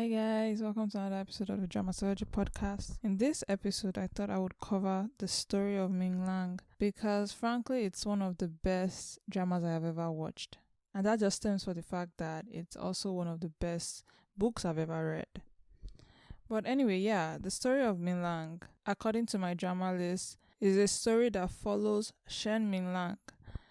Hi guys, welcome to another episode of the Dramatology podcast. In this episode, I thought I would cover the story of Ming Lan because frankly, it's one of the best dramas I have ever watched. And that just stems from the fact that it's also one of the best books I've ever read. But anyway, the story of Ming Lan, according to MyDramaList, is a story that follows Sheng Ming Lan,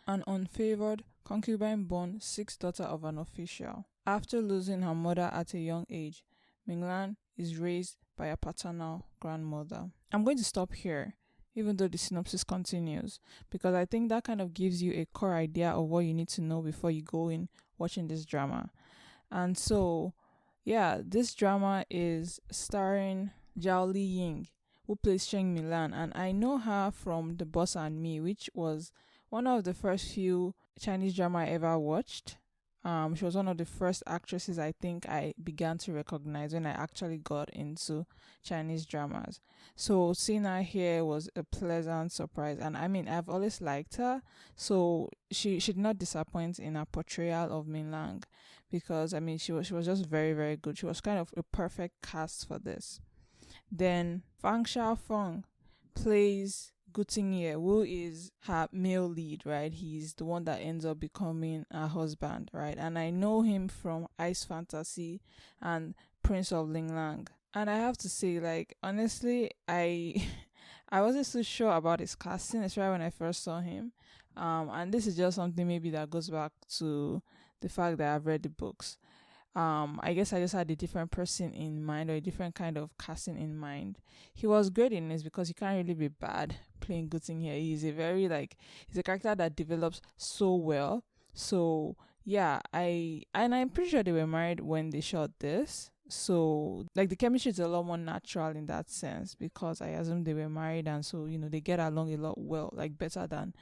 an unfavored concubine-born sixth daughter of an official. After losing her mother at a young age, Ming Lan is raised by a paternal grandmother. I'm going to stop here, even though the synopsis continues, because I think that kind of gives you a core idea of what you need to know before you go in watching this drama. And so, this drama is starring Zhao Li Ying, who plays Sheng Ming Lan, and I know her from The Boss and Me, which was one of the first few Chinese drama I ever watched. She was one of the first actresses I think I began to recognize when I actually got into Chinese dramas. So seeing her here was a pleasant surprise. And I mean, I've always liked her. So she did not disappoint in her portrayal of Ming Lan because, I mean, she was just very, very good. She was kind of a perfect cast for this. Then Fang Xiaofeng plays Gu Tingye, who is her male lead, right? He's the one that ends up becoming her husband, right? And I know him from Ice Fantasy and Prince of Ling Lang. And I have to say, like, honestly, I wasn't so sure about his casting, especially when I first saw him. And this is just something maybe that goes back to the fact that I've read the books. I guess I just had a different person in mind or a different kind of casting in mind. He was great in this because he can't really be bad playing good thing here. He's a character that develops so well. So I'm pretty sure they were married when they shot this. So like the chemistry is a lot more natural in that sense because I assume they were married and so they get along a lot well, like better than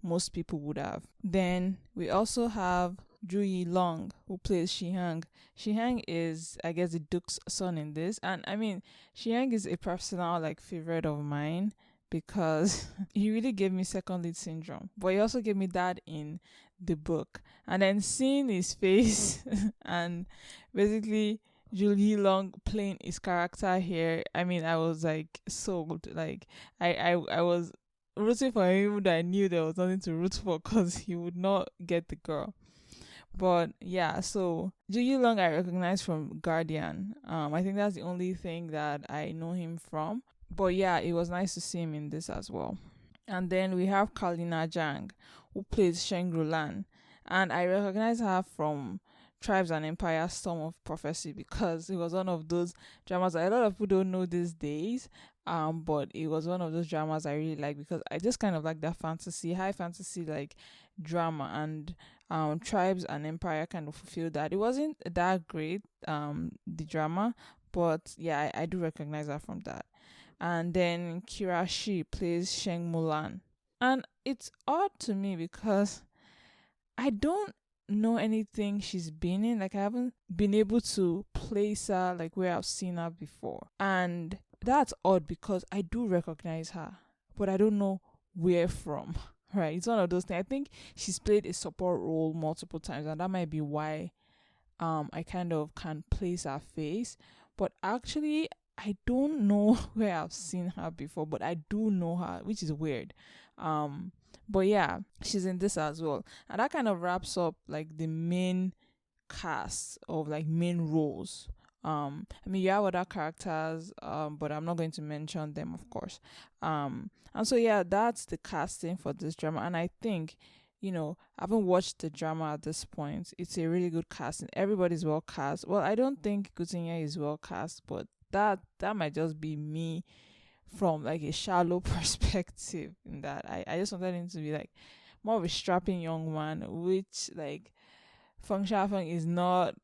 most people would have. Then we also have Zhu Yilong, who plays Shihang. Shihang is, I guess, the Duke's son in this. And I mean, Shihang is a personal favorite of mine because he really gave me second lead syndrome. But he also gave me that in the book. And then seeing his face and basically Zhu Yilong playing his character here, I mean, I was sold. I was rooting for him, that I knew there was nothing to root for because he would not get the girl. But so Zhu Yilong I recognize from Guardian. I think that's the only thing that I know him from. But it was nice to see him in this as well. And then we have Kalina Zhang, who plays Sheng Ming Lan, and I recognize her from Tribes and Empire Storm of Prophecy because it was one of those dramas that a lot of people don't know these days. But it was one of those dramas I really like because I just kind of like that high fantasy drama, and Tribes and Empire kind of fulfilled that. It wasn't that great, the drama, but I do recognize her from that. And then Kirashi plays Sheng Ming Lan. And it's odd to me because I don't know anything she's been in. I haven't been able to place her where I've seen her before. And that's odd because I do recognize her, but I don't know where from. Right? It's one of those things. I think she's played a support role multiple times, and that might be why I kind of can place her face. But actually, I don't know where I've seen her before, but I do know her, which is weird. But she's in this as well. And that kind of wraps up the main cast of main roles. I mean, you have other characters, but I'm not going to mention them, of course. And so that's the casting for this drama. And I think, I haven't watched the drama at this point. It's a really good casting. Everybody's well cast. Well, I don't think Gutinya is well cast, but that might just be me from a shallow perspective in that I just wanted him to be more of a strapping young man, which Feng Xiaofeng is not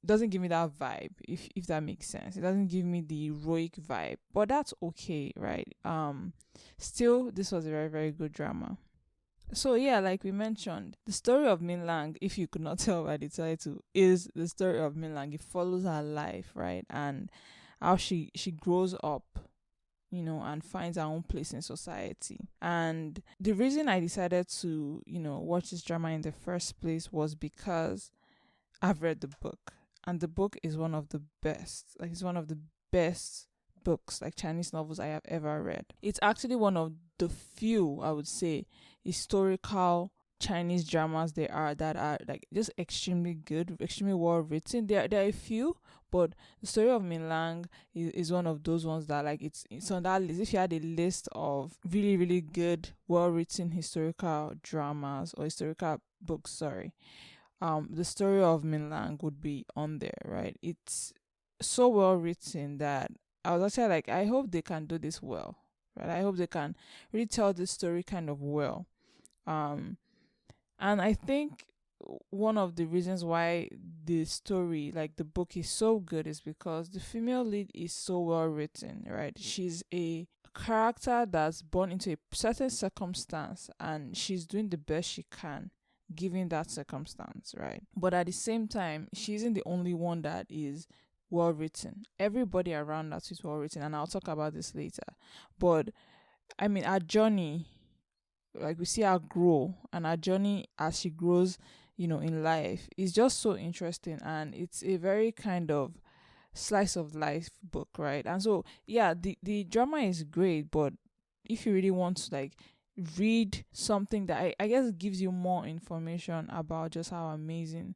doesn't give me that vibe, if that makes sense. It doesn't give me the heroic vibe, but that's okay, right? Still, this was a very, very good drama. So like we mentioned, the story of Ming Lan, if you could not tell by the title, is the story of Ming Lan. It follows her life, right? And how she grows up, and finds her own place in society. And the reason I decided to, watch this drama in the first place was because I've read the book. and the book is one of the best. Like, it's one of the best books, like Chinese novels I have ever read. It's actually one of the few, I would say, historical Chinese dramas there are that are like just extremely good, extremely well written. There are a few, but the Story of Ming Lan is one of those ones that, like, it's on that list. If you had a list of really, really good, well written historical dramas or historical books, sorry, the Story of Ming Lan would be on there, right? It's so well written that I was actually like, I hope they can do this well, right? I hope they can really tell this story kind of well. And I think one of the reasons why the story, like the book, is so good is because the female lead is so well written, right? She's a character that's born into a certain circumstance and she's doing the best she can given that circumstance, right? But at the same time, she isn't the only one that is well written. Everybody around us is well written, and I'll talk about this later. But I mean, our journey, like, we see her grow, and our journey as she grows, in life, is just so interesting, and it's a very kind of slice of life book, right? And so, yeah, the drama is great, but if you really want to, like, read something that I guess gives you more information about just how amazing,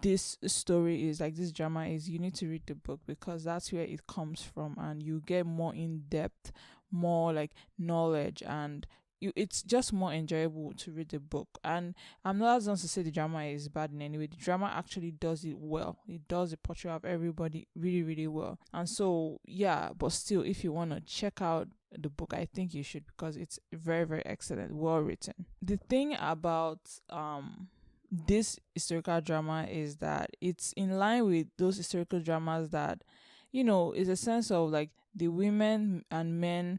this story is, like, this drama is, you need to read the book, because that's where it comes from, and you get more in depth, more like knowledge, and it's just more enjoyable to read the book. And I'm not going to say the drama is bad in any way. The drama actually does it well. It does the portrayal of everybody really, really well. And so, yeah, but still, if you want to check out the book, I think you should, because it's very, very excellent, well written. The thing about this historical drama is that it's in line with those historical dramas that, is a sense of, like, the women and men,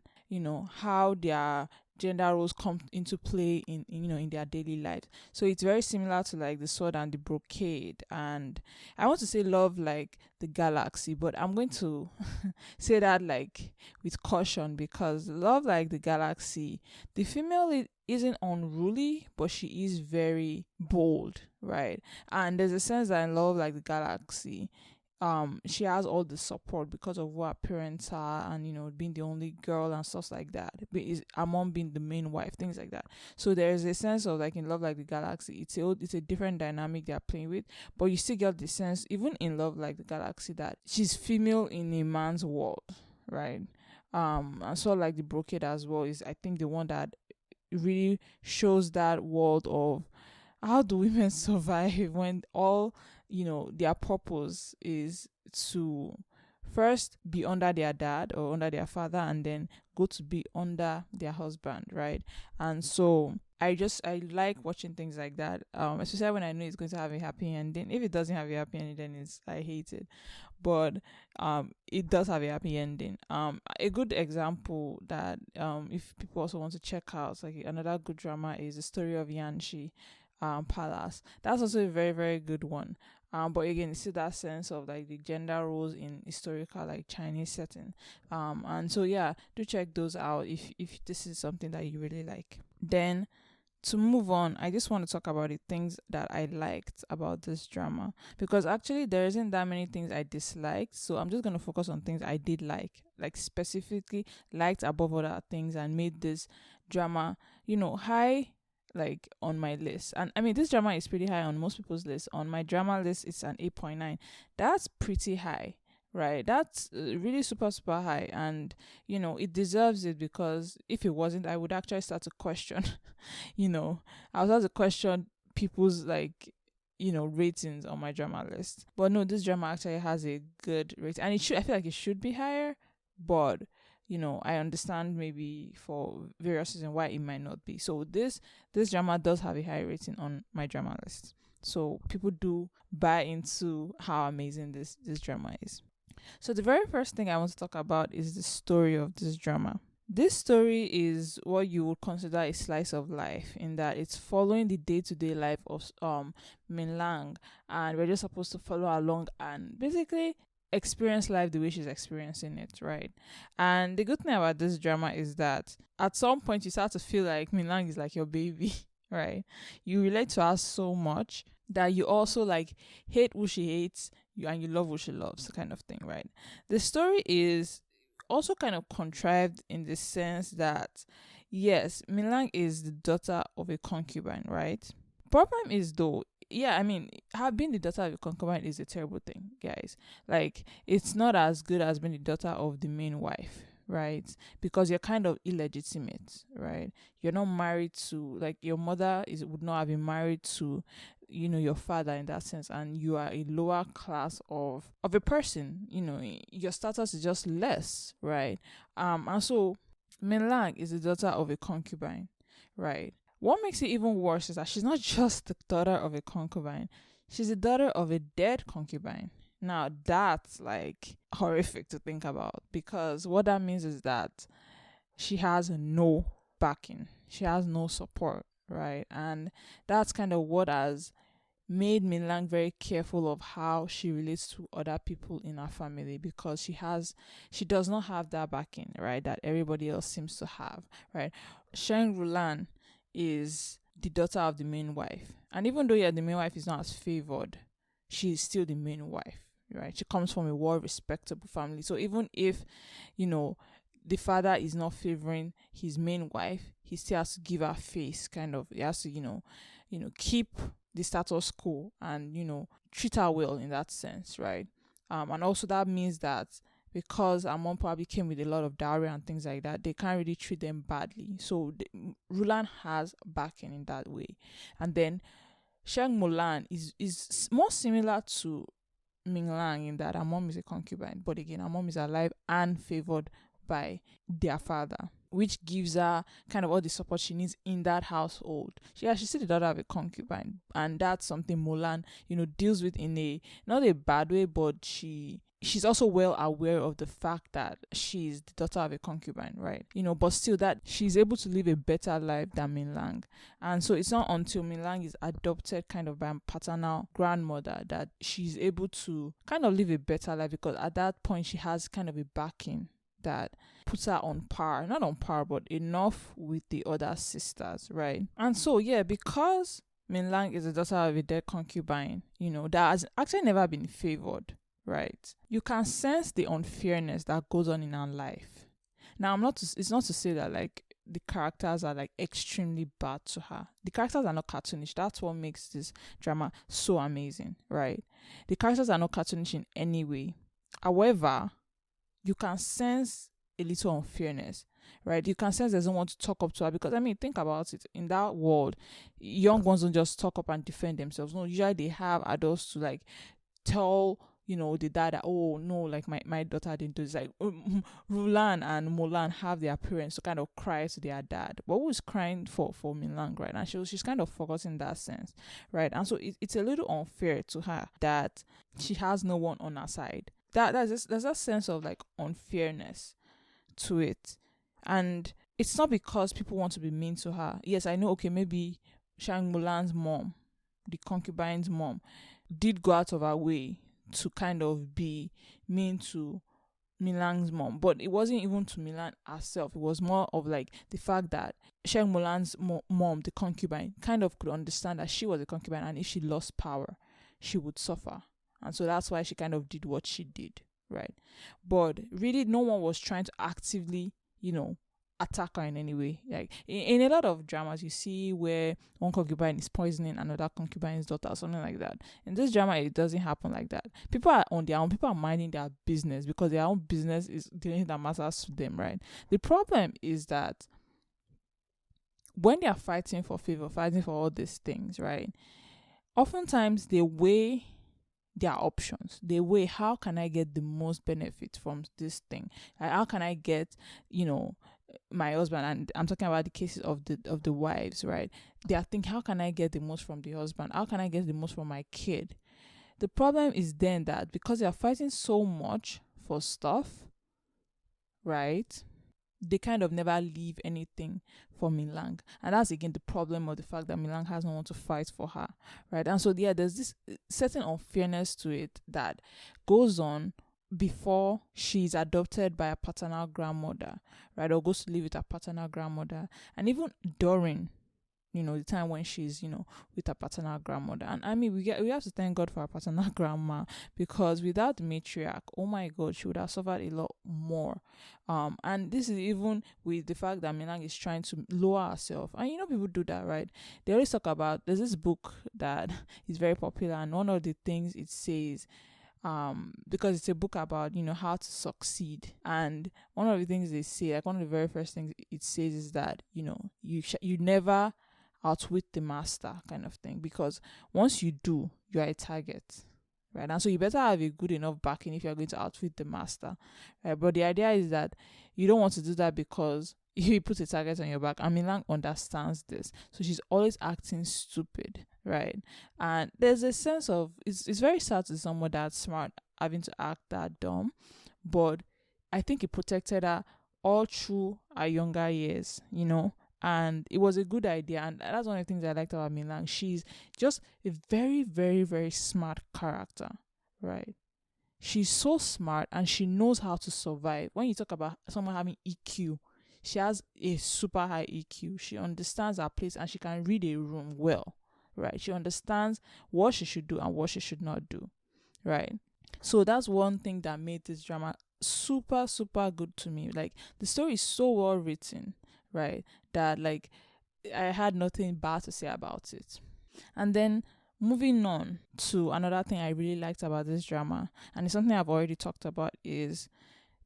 how their gender roles come into play in their daily lives. So it's very similar to, like, The Sword and the Brocade, and I want to say Love Like the Galaxy, but I'm going to say that, like, with caution, because Love Like the Galaxy, the female lead isn't unruly, but she is very bold, right? And there's a sense that in Love Like the Galaxy, she has all the support because of what her parents are, and being the only girl and stuff like that. But her mom being the main wife, things like that. So there's a sense of, like, in Love Like the Galaxy, it's a different dynamic they're playing with, but you still get the sense, even in Love Like the Galaxy, that she's female in a man's world, right? And so, like, the Brocade as well is, I think, the one that really shows that world of how do women survive when all their purpose is to first be under their dad or under their father, and then go to be under their husband, right? And so I like watching things like that, especially when I know it's going to have a happy ending. If it doesn't have a happy ending, then I hate it. But it does have a happy ending. A good example that if people also want to check out, like, another good drama, is The Story of Yanxi Palace. That's also a very, very good one. But again, it's still that sense of, like, the gender roles in historical, like, Chinese setting. And so, yeah, do check those out if this is something that you really like. Then, to move on, I just want to talk about the things that I liked about this drama, because actually there isn't that many things I disliked. So I'm just going to focus on things I did like specifically liked above other things, and made this drama, high, like, on my list. And I mean, this drama is pretty high on most people's list. On my drama list, it's an 8.9. That's pretty high, right? That's really super, super high. And it deserves it, because if it wasn't, I would actually start to question I would start to question people's, like, ratings on my drama list. But no, this drama actually has a good rating, and I feel like it should be higher, but I understand maybe for various reasons why it might not be. So this drama does have a high rating on my drama list. So people do buy into how amazing this drama is. So the very first thing I want to talk about is the story of this drama. This story is what you would consider a slice of life, in that it's following the day-to-day life of Ming Lan, and we're just supposed to follow along and basically experience life the way she's experiencing it, right? And the good thing about this drama is that at some point you start to feel like Ming Lan is like your baby, right? You relate to her so much that you also like hate who she hates and you love who she loves, kind of thing, right? The story is also kind of contrived in the sense that yes, Ming Lan is the daughter of a concubine, right? Problem is though, yeah, I mean, her being the daughter of a concubine is a terrible thing, guys. Like, it's not as good as being the daughter of the main wife, right? Because you're kind of illegitimate, right? You're not married to, like, your mother is would not have been married to, your father in that sense, and you are a lower class of a person. Your status is just less, right? And so Ming Lan is the daughter of a concubine, right? What makes it even worse is that she's not just the daughter of a concubine, she's the daughter of a dead concubine. Now, that's like horrific to think about, because what that means is that she has no backing, she has no support, right? And that's kind of what has made Ming Lan very careful of how she relates to other people in her family, because she does not have that backing, right, that everybody else seems to have, right? Sheng Ming Lan is the daughter of the main wife, and even though the main wife is not as favored, she's still the main wife, right? She comes from a well respectable family, so even if the father is not favoring his main wife, he still has to give her face, kind of. He has to keep the status quo and treat her well in that sense, right? And also that means that because her mom probably came with a lot of dowry and things like that, they can't really treat them badly. So Rulan has backing in that way. And then Sheng Ming Lan is more similar to Ming Lan in that her mom is a concubine, but again, her mom is alive and favored by their father, which gives her kind of all the support she needs in that household. She's still the daughter of a concubine, and that's something Ming Lan, deals with in a not a bad way, but she's also well aware of the fact that she's the daughter of a concubine, right? But still that she's able to live a better life than Ming Lan. And so it's not until Ming Lan is adopted kind of by a paternal grandmother that she's able to kind of live a better life, because at that point she has kind of a backing that puts her on par, not on par, but enough with the other sisters, right? And so, yeah, because Ming Lan is the daughter of a dead concubine, that has actually never been favored, right? You can sense the unfairness that goes on in her life. Now, it's not to say that, like, the characters are, like, extremely bad to her. The characters are not cartoonish. That's what makes this drama so amazing, right? The characters are not cartoonish in any way. However, you can sense a little unfairness, right? You can sense there's no one to talk up to her, because think about it. In that world, young ones don't just talk up and defend themselves. No, usually they have adults to like tell the dad that, oh no, like my daughter didn't do this. Like Rulan and Ming Lan have their parents to kind of cry to their dad, but who's crying for Ming Lan, right? And she's kind of forgotten that sense, right? And so it's a little unfair to her that she has no one on her side. There's a sense of like unfairness to it, and it's not because people want to be mean to her. Yes, I know. Okay, maybe Sheng Ming Lan's mom, the concubine's mom, did go out of her way to kind of be mean to Ming Lan's mom, but it wasn't even to Ming Lan herself. It was more of like the fact that Sheng Ming Lan's mom, the concubine, kind of could understand that she was a concubine, and if she lost power, she would suffer. And so that's why she kind of did what she did, right? But really, no one was trying to actively, attack her in any way. Like in a lot of dramas, you see where one concubine is poisoning another concubine's daughter or something like that. In this drama, it doesn't happen like that. People are on their own. People are minding their business, because their own business is the thing that matters to them, right? The problem is that when they are fighting for favor, fighting for all these things, right? Oftentimes, they weigh their options. They weigh, how can I get the most benefit from this thing? Like, how can I get, my husband, and I'm talking about the cases of the wives, right? They are thinking, how can I get the most from the husband? How can I get the most from my kid? The problem is then that because they are fighting so much for stuff, right, they kind of never leave anything for Ming Lan. And that's again the problem of the fact that Ming Lan has no one to fight for her, right? And so there's this certain unfairness to it that goes on before she's adopted by a paternal grandmother, right, or goes to live with a paternal grandmother, and even during the time when she's, with her paternal grandmother. And I mean, we have to thank God for our paternal grandma, because without the matriarch, oh my God, she would have suffered a lot more. And this is even with the fact that Ming Lan is trying to lower herself. And people do that, right? They always talk about, there's this book that is very popular, and one of the things it says, because it's a book about how to succeed, and one of the things they say, like one of the very first things it says, is that you never outwit the master, kind of thing, because once you do, you are a target, right? And so you better have a good enough backing if you're going to outwit the master, right? But the idea is that you don't want to do that because he puts a target on your back. And Ming Lan understands this, so she's always acting stupid, right? And there's a sense of, it's very sad to see someone that smart having to act that dumb, but I think it protected her all through her younger years, and it was a good idea. And that's one of the things I liked about Ming Lan. She's just a very, very, very smart character, right? She's so smart, and she knows how to survive. When you talk about someone having EQ, she has a super high EQ. She understands her place, and she can read a room well, right? She understands what she should do and what she should not do, right? So that's one thing that made this drama super, super good to me. Like, the story is so well written, right, that like I had nothing bad to say about it. And then moving on to another thing I really liked about this drama, and it's something I've already talked about, is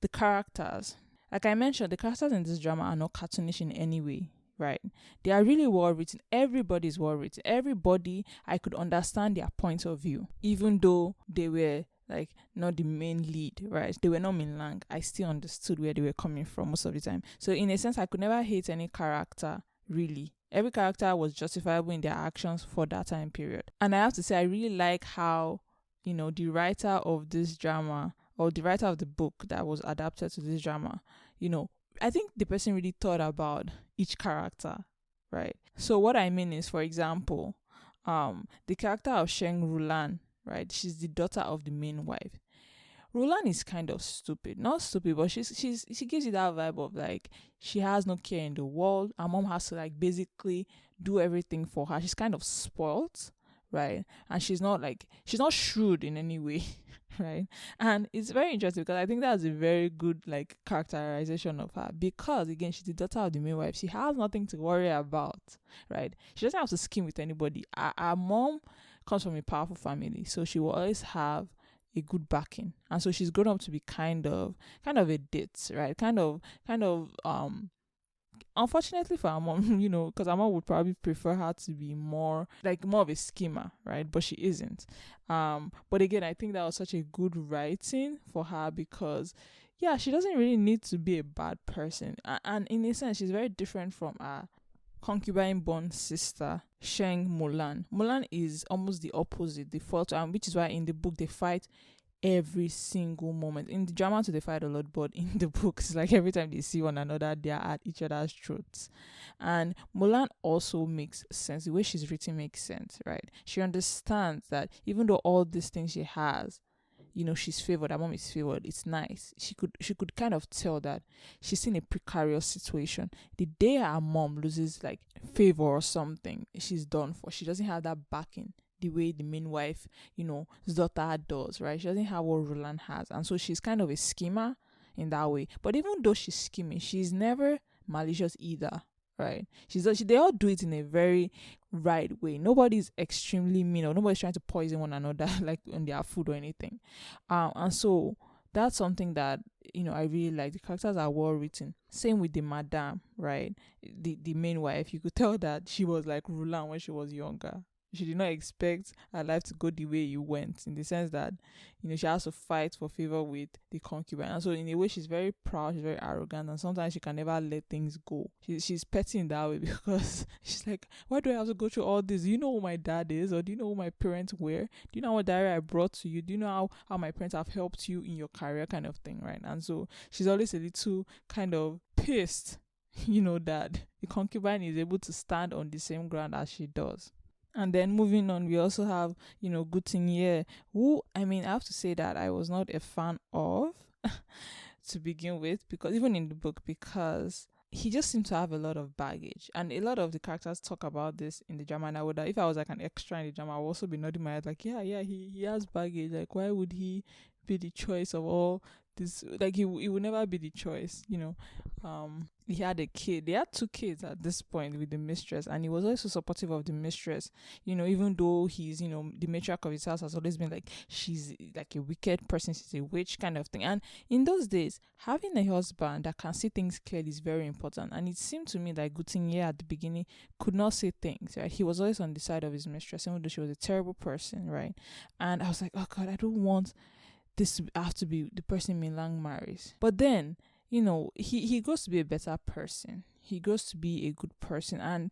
the characters. Like I mentioned, the characters in this drama are not cartoonish in any way, right? They are really well written. Everybody's well written. Everybody, I could understand their point of view, even though they were like not the main lead, right? They were not Ming Lan. I still understood where they were coming from most of the time. So in a sense, I could never hate any character, really. Every character was justifiable in their actions for that time period. And I have to say, I really like how, the writer of this drama, or the writer of the book that was adapted to this drama, I think the person really thought about each character, right? So what I mean is, for example, the character of Sheng Ming Lan, right? She's the daughter of the main wife. Lan is kind of stupid. Not stupid, but she gives you that vibe of like, she has no care in the world. Her mom has to like basically do everything for her. She's kind of spoiled, right? And she's not shrewd in any way, right? And it's very interesting because I think that's a very good like characterization of her, because again, she's the daughter of the midwife. She has nothing to worry about, right? She doesn't have to scheme with anybody. Her mom comes from a powerful family, so she will always have a good backing, and so she's grown up to be kind of a ditz, right? Kind of unfortunately for her mom, because her mom would probably prefer her to be more of a schemer, right? But she isn't. But again, I think that was such a good writing for her, because yeah, she doesn't really need to be a bad person, and in a sense, she's very different from her concubine-born sister, Sheng Ming Lan. Mulan is almost the opposite, the fault, which is why in the book they fight every single moment. In the drama too, they fight a lot, but in the books, like every time they see one another, they are at each other's throats. And Mulan also makes sense. The way she's written makes sense, right? She understands that even though all these things she has, she's favored, her mom is favored, it's nice. She could kind of tell that she's in a precarious situation. The day her mom loses like favor or something, she's done for. She doesn't have that backing the way the main wife, his daughter does, right? She doesn't have what Lan has. And so she's kind of a schemer in that way. But even though she's scheming, she's never malicious either, right? They all do it in a very right way. Nobody's extremely mean, or nobody's trying to poison one another like on their food or anything. And so that's something that I really like. The characters are well written. Same with the madam, right? The main wife. You could tell that she was like Lan when she was younger. She did not expect her life to go the way it went, in the sense that, she has to fight for favor with the concubine. And so in a way, she's very proud, she's very arrogant, and sometimes she can never let things go. She's petty in that way, because she's like, why do I have to go through all this? Do you know who my dad is? Or do you know who my parents were? Do you know what diary I brought to you? Do you know how my parents have helped you in your career, kind of thing, right? And so she's always a little kind of pissed, that the concubine is able to stand on the same ground as she does. And then moving on, we also have, Gu Ting, who, I have to say that I was not a fan of to begin with, because even in the book, because he just seemed to have a lot of baggage, and a lot of the characters talk about this in the drama. And I would, if I was like an extra in the drama, I would also be nodding my head like, yeah, he has baggage. Like, why would he be the choice of all this? Like, he would never be the choice, he had a kid. They had 2 kids at this point with the mistress, and he was also supportive of the mistress, even though he's, the matriarch of his house has always been like, she's like a wicked person, she's a witch kind of thing. And in those days, having a husband that can see things clearly is very important. And it seemed to me that Gutinye at the beginning could not see things, right? He was always on the side of his mistress, even though she was a terrible person, right? And I was like, oh God, I don't want this to have to be the person Ming Lan marries. But then, he grows to be a better person. He grows to be a good person. And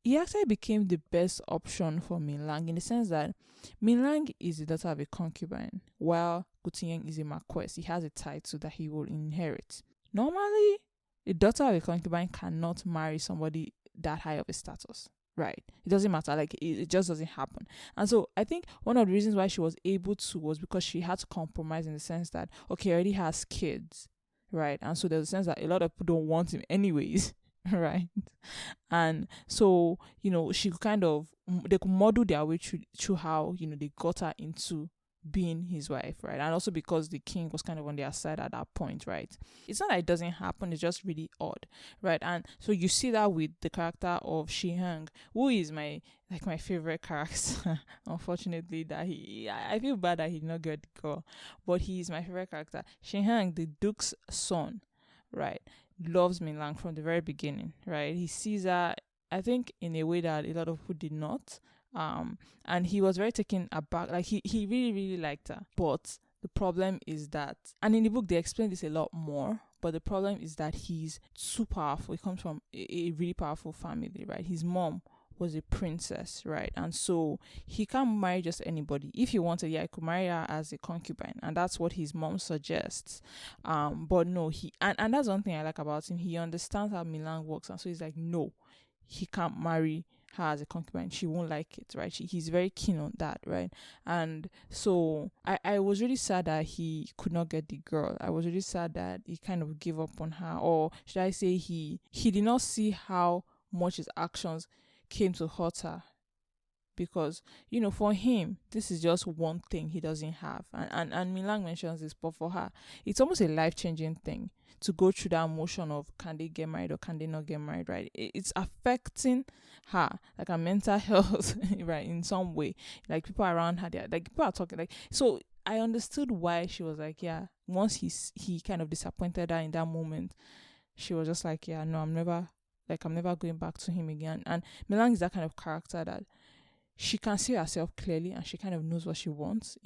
he actually became the best option for Ming Lan, in the sense that Ming Lan is the daughter of a concubine, while Gutinye is a marquess. He has a title that he will inherit. Normally, the daughter of a concubine cannot marry somebody that high of a status. Right. It doesn't matter. Like, it just doesn't happen. And so I think one of the reasons why she was able to was because she had to compromise, in the sense that, okay, already has kids. Right. And so there's a sense that a lot of people don't want him anyways. Right. And so, she could they could model their way through how, they got her into being his wife, right? And also because the king was kind of on their side at that point, right? It's not that it doesn't happen, it's just really odd, right? And so you see that with the character of Shiheng, who is my favorite character. Unfortunately, that I feel bad that he did not get the girl, but he's my favorite character. Shiheng, the duke's son, right, loves Ming Lan from the very beginning, right? He sees her, I think, in a way that a lot of people did not. And he was very taken aback. Like, he really, really liked her. But the problem is that, and in the book they explain this a lot more, but the problem is that he's too powerful. He comes from a really powerful family, right? His mom was a princess, right? And so he can't marry just anybody. If he wanted, he could marry her as a concubine, and that's what his mom suggests. But no, and that's one thing I like about him. He understands how Ming Lan works, and so he's like, no, he can't marry her as a concubine. She won't like it, right? He's very keen on that, right? And so I was really sad that he could not get the girl. I was really sad that he kind of gave up on her, or should I say he did not see how much his actions came to hurt her, because for him this is just one thing he doesn't have, and Ming Lan mentions this, but for her it's almost a life-changing thing to go through that motion of, can they get married or can they not get married, right? It's affecting her, like, her mental health, right, in some way. Like, people around her, like, people are talking, like, so I understood why she was like, yeah, once he kind of disappointed her in that moment, she was just like, yeah, no, I'm never going back to him again. And Ming Lan is that kind of character that she can see herself clearly, and she kind of knows what she wants.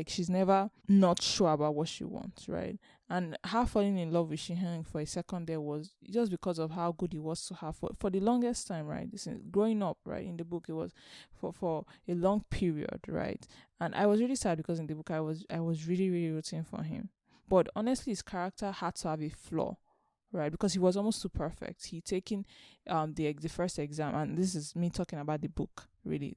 She's never not sure about what she wants, right? And her falling in love with Shiheng for a second there was just because of how good he was to her for the longest time, right? Growing up, right, in the book, it was for a long period, right? And I was really sad because in the book I was really, really rooting for him. But honestly, his character had to have a flaw, right? Because he was almost too perfect. He taken the first exam, and this is me talking about the book, really.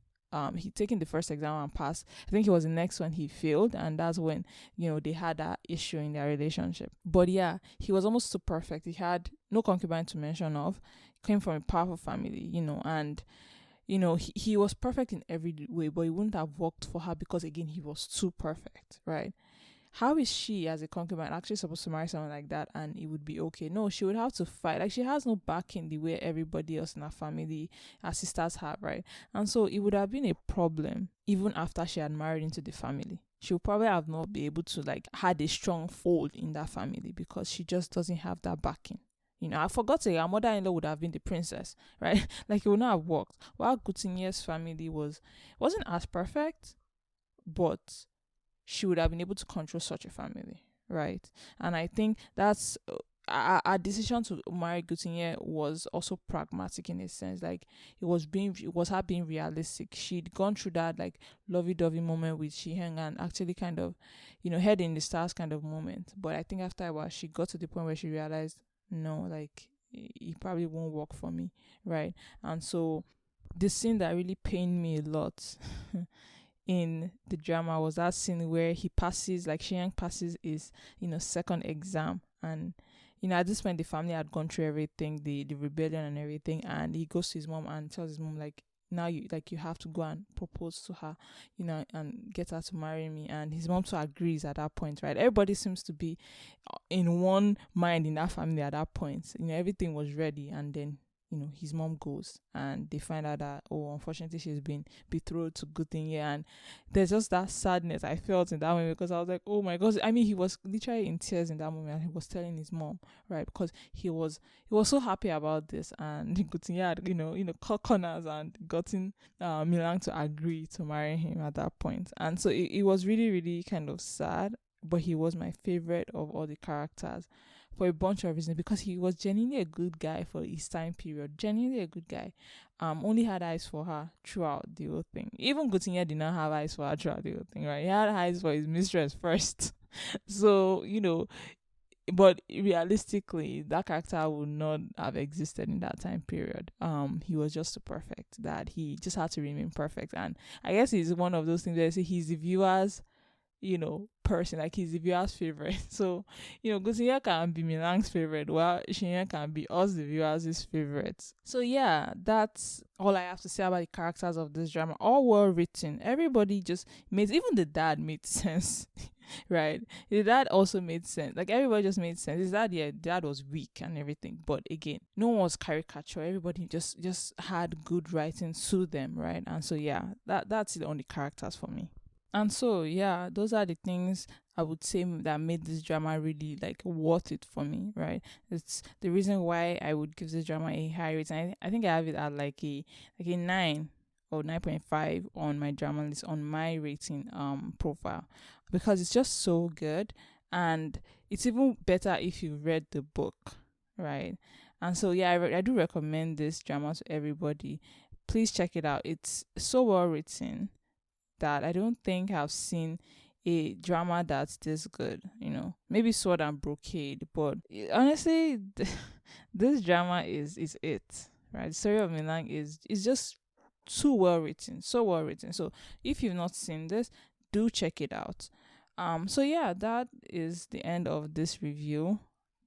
He taken the first exam and passed. I think it was the next one he failed, and that's when they had that issue in their relationship. But yeah, he was almost too perfect. He had no concubine to mention of. Came from a powerful family, and he was perfect in every way, but it wouldn't have worked for her because, again, he was too perfect, right? How is she, as a concubine, actually supposed to marry someone like that and it would be okay? No, she would have to fight. Like, she has no backing the way everybody else in her family, her sisters have, right? And so it would have been a problem even after she had married into the family. She would probably have not been able to, had a strong fold in that family because she just doesn't have that backing. I forgot to say, her mother-in-law would have been the princess, right? Like, it would not have worked. While Gutinye's family wasn't as perfect, but she would have been able to control such a family, right? And I think that's our decision to marry Gutinye was also pragmatic in a sense. Like, it was her being realistic. She'd gone through that lovey-dovey moment with Shiheng, and actually kind of head in the stars kind of moment. But I think after a while she got to the point where she realized, no, it probably won't work for me, right? And so the scene that really pained me a lot in the drama was that scene where he passes, Shiheng passes his second exam, and at this point the family had gone through everything, the rebellion and everything, and he goes to his mom and tells his mom, like, now you have to go and propose to her, and get her to marry me. And his mom too agrees at that point, right? Everybody seems to be in one mind in that family at that point. Everything was ready, and then his mom goes and they find out that, oh, unfortunately she's been betrothed to good thing. Yeah. And there's just that sadness I felt in that moment, because I was like, oh my god. I mean, he was literally in tears in that moment, and he was telling his mom, right? Because he was so happy about this, and good thing he had, cut corners and gotten Milan to agree to marry him at that point. And so it was really, really kind of sad, but he was my favorite of all the characters for a bunch of reasons, because he was genuinely a good guy for his time period. Genuinely a good guy. Only had eyes for her throughout the whole thing. Even Gutinya did not have eyes for her throughout the whole thing, right? He had eyes for his mistress first. So, but realistically, that character would not have existed in that time period. He was just so perfect that he just had to remain perfect. And I guess he's one of those things that I say he's the viewer's person, like he's the viewer's favorite. So Gusinya can be Milan's favorite, while Shinya can be us the viewers' favorites. So yeah, that's all I have to say about the characters of this drama. All well written. Everybody just made, even the dad made sense. Right? The dad also made sense. Like, everybody just made sense. His dad was weak and everything, but again, no one was caricature. Everybody just had good writing to them, right? And so yeah, that's the only characters for me. And so, yeah, those are the things I would say that made this drama really, like, worth it for me, right? It's the reason why I would give this drama a high rating. I think I have it at like a 9 or 9.5 on my drama list, on my rating profile, because it's just so good. And it's even better if you read the book, right? And so, yeah, I do recommend this drama to everybody. Please check it out. It's so well written that I don't think I've seen a drama that's this good. Maybe Sword and Brocade, but honestly, this drama is it, right? The Story of Ming Lan is just too well written, so well written. So if you've not seen this, do check it out. So yeah, that is the end of this review.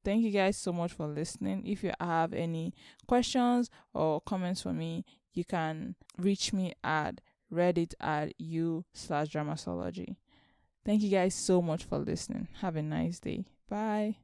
Thank you guys so much for listening. If you have any questions or comments for me, you can reach me at Reddit at u/dramasology. Thank you guys so much for listening. Have a nice day. Bye.